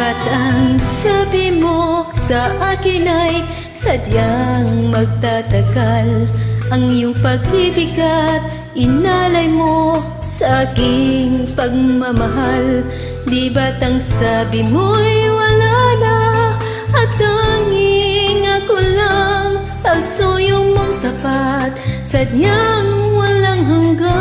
Pagkat ang sabi mo sa akin ay sadyang magtatagal, ang iyong pag-ibig at inalay mo sa aking pagmamahal. Di ba't ang sabi mo'y wala na at tanging ako lang pagsuyo mong tapat, sadyang walang hanggan.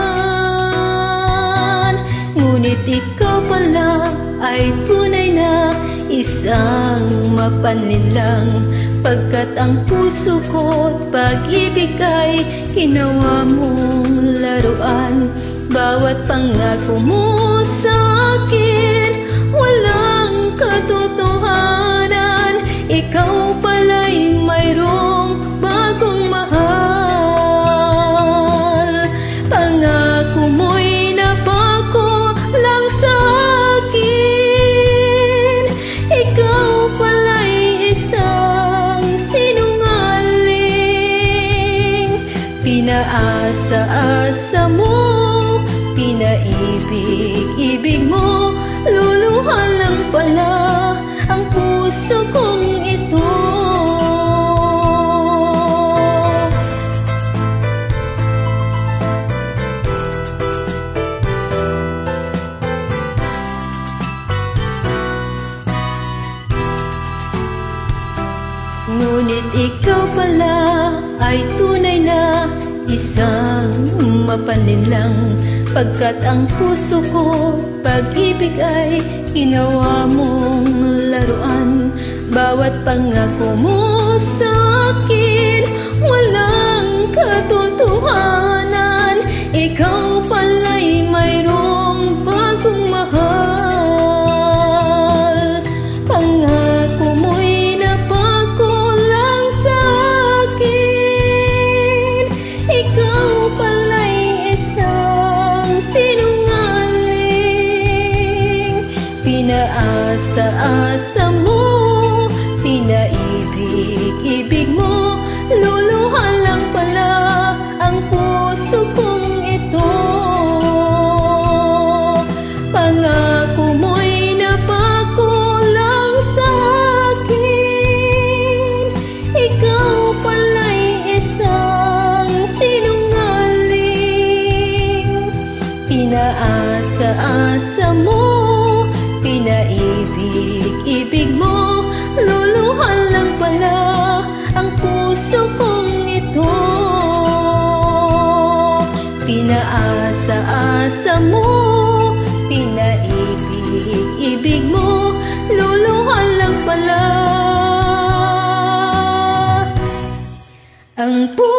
Ngunit ikaw pala ay tunay na isang mapanlinlang, pagkat ang puso ko't pag-ibig ay ginawa mong laruan. Bawat pangako mo sa akin walang katotohanan, ikaw pala'y mayroong bagong mahal. Pangako mo'y napako lang sa akin, ikaw pala'y isang sinungaling. Pinaasa-asa mo, pinaibig-ibig mo, luluhan lang pala ang puso kong ito. Ngunit ikaw pala ay tunay na isang mapanlinlang, pagkat ang puso ko pag-ibig ay ginawa mong laruan. Bawat pangako mo sa akin walang katotohanan, ikaw pala'y mayroong bagong mahal. Pangako mo'y napako lang sa akin, ikaw pala'y isang sinungaling. Pinaasa-asa mo, pinaibig-ibig mo, luluhan lang pala ang puso kong ito. Pangako mo'y napako lang sa akin, ikaw pala'y isang sinungaling. Pinaasa-asa mo, pinaibig-ibig mo, luluhan lang pala ang puso kong ito. Pinaasa-asa mo, pinaibig-ibig mo, luluhan lang pala ang puso